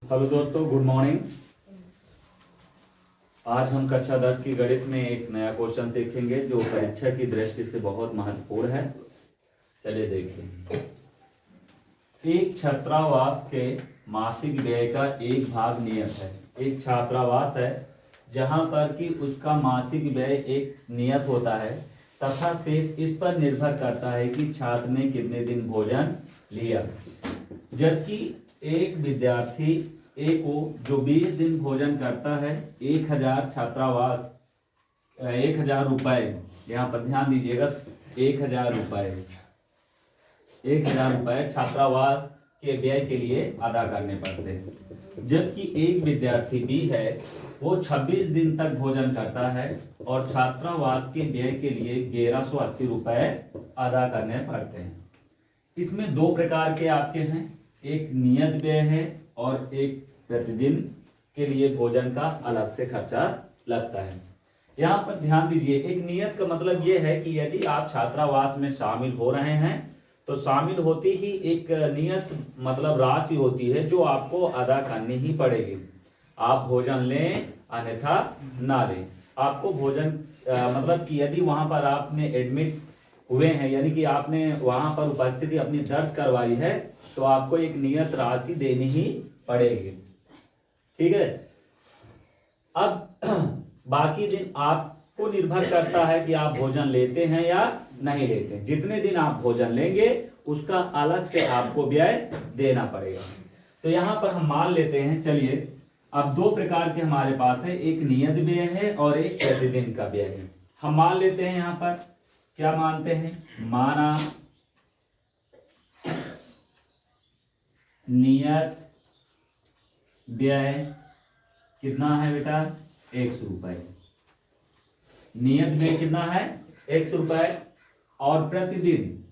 Hello दोस्तों, good morning. आज हम कक्षा 10 की गणित में एक नया क्वेश्चन सीखेंगे जो परीक्षा की दृष्टि से बहुत महत्वपूर्ण है। चलिए देखिए। एक छात्रावास के मासिक व्यय का एक भाग नियत है। एक छात्रावास है जहां पर कि उसका मासिक व्यय एक नियत होता है तथा शेष इस पर निर्भर करता है कि छात्र ने कितने दिन भोजन लिया। जबकि एक विद्यार्थी ए को जो 20 दिन भोजन करता है 1000 छात्रावास 1000 रुपए, यहाँ पर ध्यान दीजिएगा, 1000 रुपए 1000 रुपए छात्रावास के व्यय के लिए अदा करने पड़ते हैं। जबकि एक विद्यार्थी बी है वो 26 दिन तक भोजन करता है और छात्रावास के व्यय के लिए 1180 रुपए अदा करने पड़ते हैं। इसमें दो प्रकार के आपके हैं, एक नियत व्यय है और एक प्रतिदिन के लिए भोजन का अलग से खर्चा लगता है। यहाँ पर ध्यान दीजिए, एक नियत का मतलब ये है कि यदि आप छात्रावास में शामिल हो रहे हैं तो शामिल होती ही एक नियत मतलब राशि होती है जो आपको अदा करनी ही पड़ेगी। आप भोजन लें अन्यथा ना लें। आपको भोजन मतलब कि यदि वहां पर आपने एडमिट हुए हैं यानी कि आपने वहां पर उपस्थिति अपनी दर्ज करवाई है तो आपको एक नियत राशि देनी ही पड़ेगी। ठीक है। अब बाकी दिन आपको निर्भर करता है कि आप भोजन लेते हैं या नहीं लेते। जितने दिन आप भोजन लेंगे उसका अलग से आपको व्यय देना पड़ेगा। तो यहाँ पर हम मान लेते हैं, चलिए अब दो प्रकार के हमारे पास है, एक नियत व्यय है और एक प्रतिदिन का व्यय है। हम मान लेते हैं, यहाँ पर क्या मानते हैं, माना नियत व्यय कितना है बेटा, 100 रुपए। नियत व्यय कितना है, 100 रुपए। और प्रतिदिन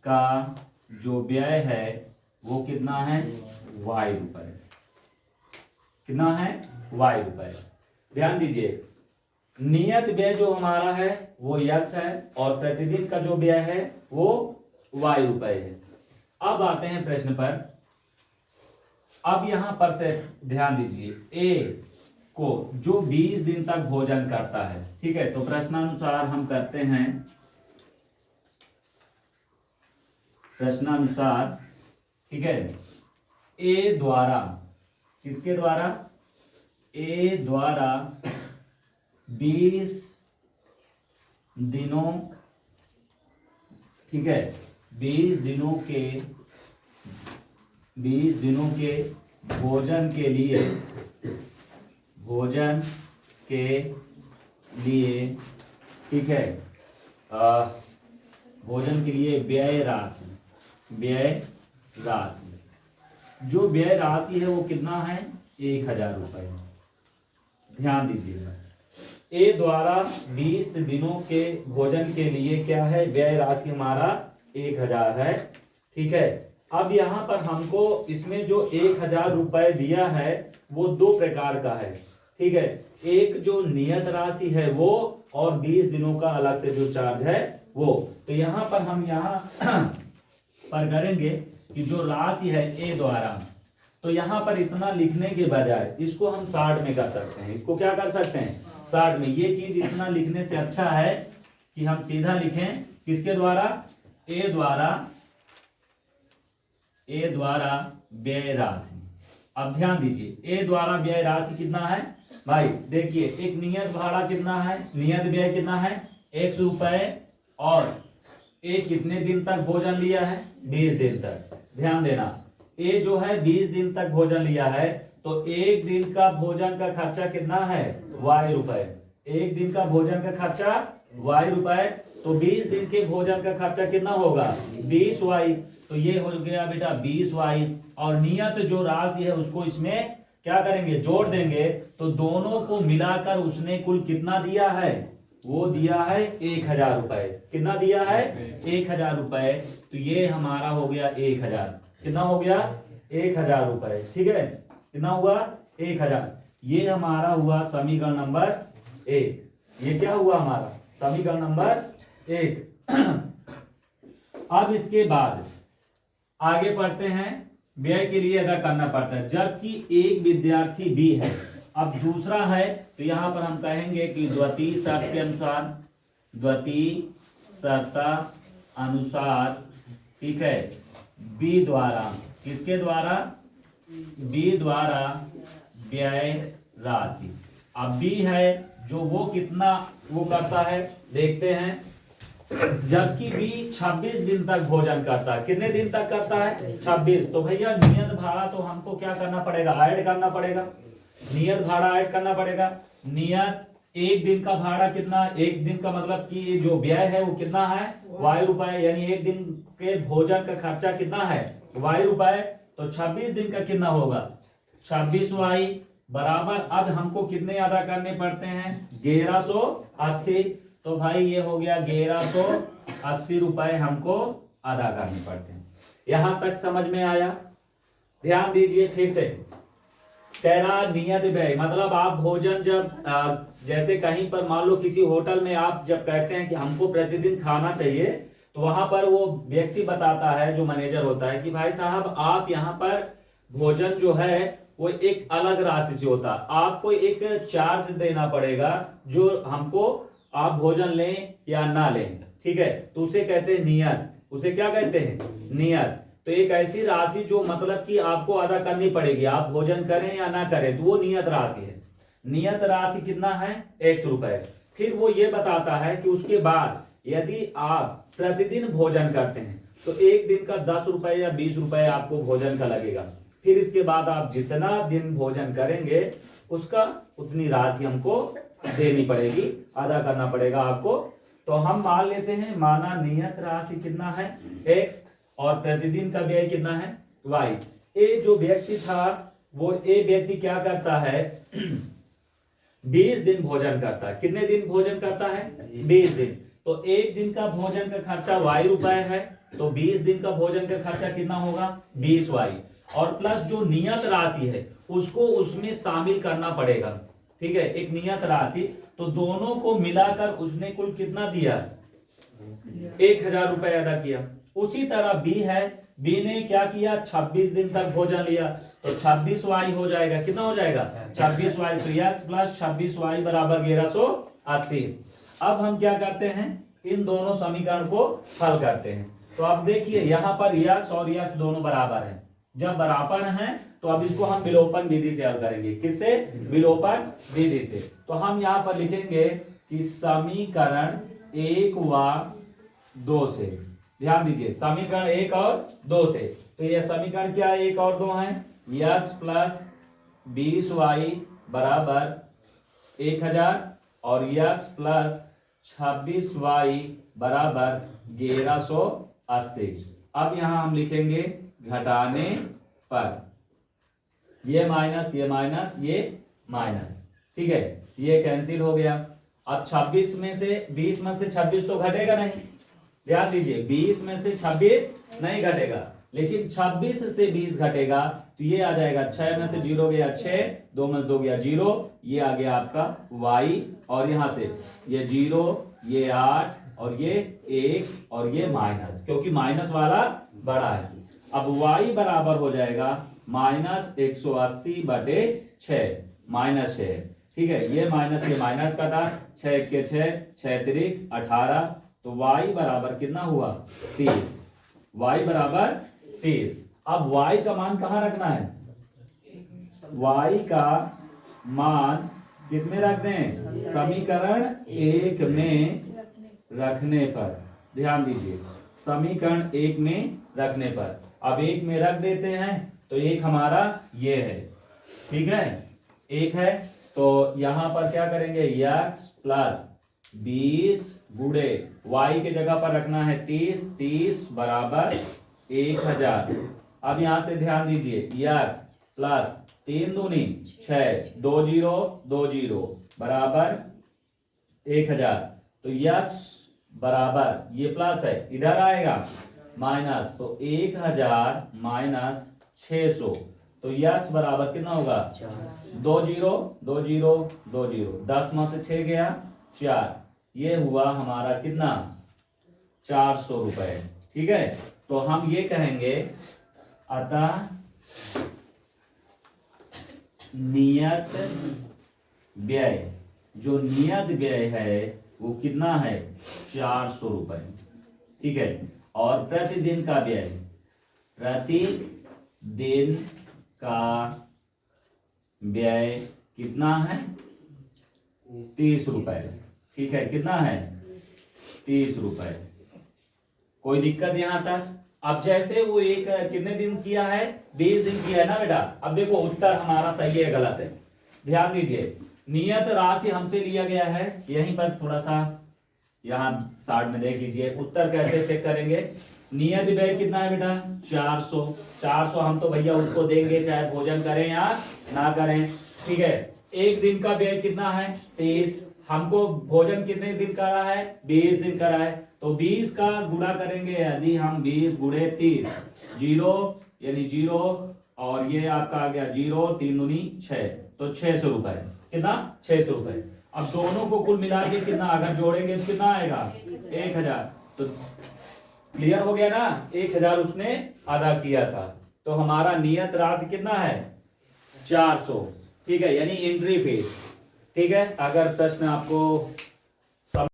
का जो व्यय है वो कितना है, y रुपए। कितना है, y रुपए। ध्यान दीजिए, नियत व्यय जो हमारा है वो x है और प्रतिदिन का जो व्यय है वो y रुपए है। अब आते हैं प्रश्न पर। अब यहां पर से ध्यान दीजिए, ए को जो 20 दिन तक भोजन करता है, ठीक है, तो प्रश्नानुसार हम करते हैं, प्रश्नानुसार, ठीक है, ए द्वारा, किसके द्वारा, ए द्वारा 20 दिनों, ठीक है, 20 दिनों के भोजन के लिए, ठीक है, भोजन के लिए व्यय राशि, जो व्यय राशि है वो कितना है, 1000 रुपए। ध्यान दीजिएगा, ए द्वारा 20 दिनों के भोजन के लिए क्या है, व्यय राशि हमारा 1000 है। ठीक है। अब यहाँ पर हमको इसमें जो 1000 रुपए दिया है वो दो प्रकार का है। ठीक है, एक जो नियत राशि है वो और 20 दिनों का अलग से जो चार्ज है वो। तो यहाँ पर हम यहाँ पर करेंगे कि जो राशि है ए द्वारा, तो यहाँ पर इतना लिखने के बजाय इसको हम 60 में कर सकते हैं। इसको क्या कर सकते हैं, 60 में। ये चीज इतना लिखने से अच्छा है कि हम सीधा लिखें किसके द्वारा, ए द्वारा व्यय राशि। अब ध्यान दीजिए, ए द्वारा व्यय राशि कितना है भाई, देखिए एक नियत भाड़ा कितना है, नियत व्यय कितना है 100 रुपए और ए कितने दिन तक भोजन लिया है, 20 दिन तक। ध्यान देना, ए जो है 20 दिन तक भोजन लिया है तो एक दिन का भोजन का खर्चा कितना है, y रुपए। एक दिन का भोजन का खर्चा y रुपए, तो 20 दिन के भोजन का खर्चा कितना होगा, 20y। तो ये हो गया बेटा 20y। और नियत जो राशि है उसको इसमें क्या करेंगे, जोड़ देंगे, तो दोनों को मिलाकर उसने कुल कितना दिया है, वो दिया है 1000 रुपए। कितना दिया है, 1000 रुपए। तो ये हमारा हो गया 1000। कितना हो गया, 1000 रुपए। ठीक है, कितना हुआ, 1000। ये हमारा हुआ समीकरण नंबर 1। ये क्या हुआ हमारा, समीकरण नंबर 1। अब इसके बाद आगे पढ़ते हैं, व्यय के लिए अदा करना पड़ता है। जबकि एक विद्यार्थी बी है, अब दूसरा है, तो यहां पर हम कहेंगे कि द्वितीय शर्त के अनुसार, द्वितीय शर्त अनुसार, ठीक है, बी द्वारा, किसके द्वारा, बी द्वारा व्यय राशि। अब बी है जो वो कितना वो करता है देखते हैं। जबकि बी 26 दिन तक भोजन करता है, कितने दिन तक करता है, 26। तो भैया नियत भाड़ा तो हमको क्या करना पड़ेगा, ऐड करना पड़ेगा, नियत भाड़ा ऐड करना पड़ेगा। नियत एक दिन का भाड़ा कितना, एक दिन का मतलब कि जो व्यय है वो कितना है, y रुपए, यानी एक दिन के भोजन का खर्चा कितना है, y रुपए। तो 26 दिन का कितना होगा, 26y बराबर, अब हमको कितने अदा करने पड़ते हैं, 1180। तो भाई ये हो गया 1180 रुपए हमको अदा करने पड़ते हैं। यहां तक समझ में आया। ध्यान दीजिए फिर से, कह रहा नियत व्यय मतलब आप भोजन जब जैसे कहीं पर मान लो किसी होटल में आप जब कहते हैं कि हमको प्रतिदिन खाना चाहिए, तो वहां पर वो व्यक्ति बताता है, जो मैनेजर होता है, कि भाई साहब आप यहाँ पर भोजन जो है वो एक अलग राशि से होता है, आपको एक चार्ज देना पड़ेगा जो हमको आप भोजन लें या ना लें, ठीक है, तो उसे कहते हैं नियत। उसे क्या कहते हैं, नियत। तो एक ऐसी राशि जो मतलब कि आपको अदा करनी पड़ेगी, आप भोजन करें या ना करें, तो वो नियत राशि है। नियत राशि कितना है, 100 रुपए। फिर वो ये बताता है कि उसके बाद यदि आप प्रतिदिन भोजन करते हैं तो एक दिन का 10 रुपए या 20 रुपए आपको भोजन का लगेगा। फिर इसके बाद आप जितना दिन भोजन करेंगे उसका उतनी राशि हमको देनी पड़ेगी, अदा करना पड़ेगा आपको। तो हम मान लेते हैं, माना नियत राशि कितना है, x, और प्रतिदिन का व्यय कितना है, y। ए जो व्यक्ति था वो ए व्यक्ति क्या करता है 20 दिन भोजन करता है। कितने दिन भोजन करता है, 20 दिन। तो एक दिन का भोजन का खर्चा y रुपए है, तो 20 दिन का भोजन का खर्चा कितना होगा, 20y, और प्लस जो नियत राशि है उसको उसमें शामिल करना पड़ेगा, ठीक है, एक नियत राशि। तो दोनों को मिलाकर उसने कुल कितना दिया, 1000 रुपए अदा किया। उसी तरह बी है, बी ने क्या किया, 26 दिन तक भोजन लिया, तो 26y हो जाएगा, कितना हो जाएगा, 26y। तो x प्लस 26y बराबर 1180। अब हम क्या करते हैं, इन दोनों समीकरण को हल करते हैं। तो अब देखिए यहाँ पर x और x दोनों बराबर हैं। जब बराबर हैं तो अब इसको हम विलोपन विधि से हल करेंगे। किससे, विलोपन विधि से। तो हम यहाँ पर लिखेंगे कि समीकरण 1 व 2 से, ध्यान दीजिए, समीकरण 1 और 2 से। तो ये समीकरण क्या है, 1 और 2 है, x प्लस 20y बराबर 1000 और x प्लस 26y बराबर 1180। अब यहां हम लिखेंगे घटाने पर, ये माइनस ये माइनस ये माइनस, ठीक है, ये कैंसिल हो गया। अब 26 में से 20 में से 26 तो घटेगा नहीं, ध्यान दीजिए, 20 में से 26 नहीं घटेगा, लेकिन 26 से 20 घटेगा, तो ये आ जाएगा 6 में से 0 गया 6, 2 में से 2 गया 0, ये आ गया आपका y, और यहां से ये 0, ये 8 और ये 1 और ये माइनस, क्योंकि माइनस वाला बड़ा है। अब y बराबर हो जाएगा माइनस 180 बटे 6, माइनस 6, ठीक है, ये माइनस कटा, 6 के 6, 6 तिरिक 18, तो y बराबर कितना हुआ, 30, y बराबर 30। अब y का मान कहाँ रखना है, y का मान किसमें रख दें, समीकरण 1 में रखने पर, ध्यान दीजिए, समीकरण 1 में रखने पर। अब 1 में रख देते हैं, तो 1 हमारा ये है, ठीक है, 1 है, तो यहां पर क्या करेंगे, x प्लस 20 गुणे y के जगह पर रखना है 30, 30 बराबर 1000। अब यहां से ध्यान दीजिए, x प्लस 3 दूनी 6, 2 0 2 0 बराबर 1000। तो x बराबर, ये प्लस है, इधर आएगा माइनस, तो 1000 माइनस 600, तो x बराबर कितना होगा, 2 0 2 0 2 0, 10 में से 6 गया 4, ये हुआ हमारा कितना, 400 रुपए, ठीक है, तो हम ये कहेंगे अतः नियत व्यय, जो नियत व्यय है वो कितना है 400 रुपए, ठीक है। और प्रतिदिन का व्यय, प्रतिदिन का व्यय कितना है 30 रुपए, ठीक है। कितना है 30 रुपए। कोई दिक्कत यहां तक? अब जैसे वो एक कितने दिन किया है 20 दिन किया है ना बेटा। अब देखो उत्तर हमारा सही है गलत है, ध्यान दीजिए। नियत राशि हमसे लिया गया है, यहीं पर थोड़ा सा यहाँ साइड में देख लीजिए। उत्तर कैसे चेक करेंगे? नियत व्यय कितना है बेटा 400। 400 हम तो भैया उसको देंगे चाहे भोजन करें या ना करें, ठीक है। एक दिन का व्यय कितना है 30, हमको भोजन कितने दिन करा है 20 दिन करा है, तो 20 का गुणा करेंगे यदि हम 20 गुणे 30, 0 यानी 0 और ये आपका आ गया 0, 3 दूनी 6, तो 600 रुपए। कितना 600 रुपए। अब दोनों को कुल मिला के कितना अगर जोड़ेंगे तो कितना आएगा 1000। तो क्लियर हो गया ना, 1000 उसने अदा किया था। तो हमारा नियत राशि कितना है 400, ठीक है, यानी एंट्री फीस, ठीक है। अगर प्रश्न आपको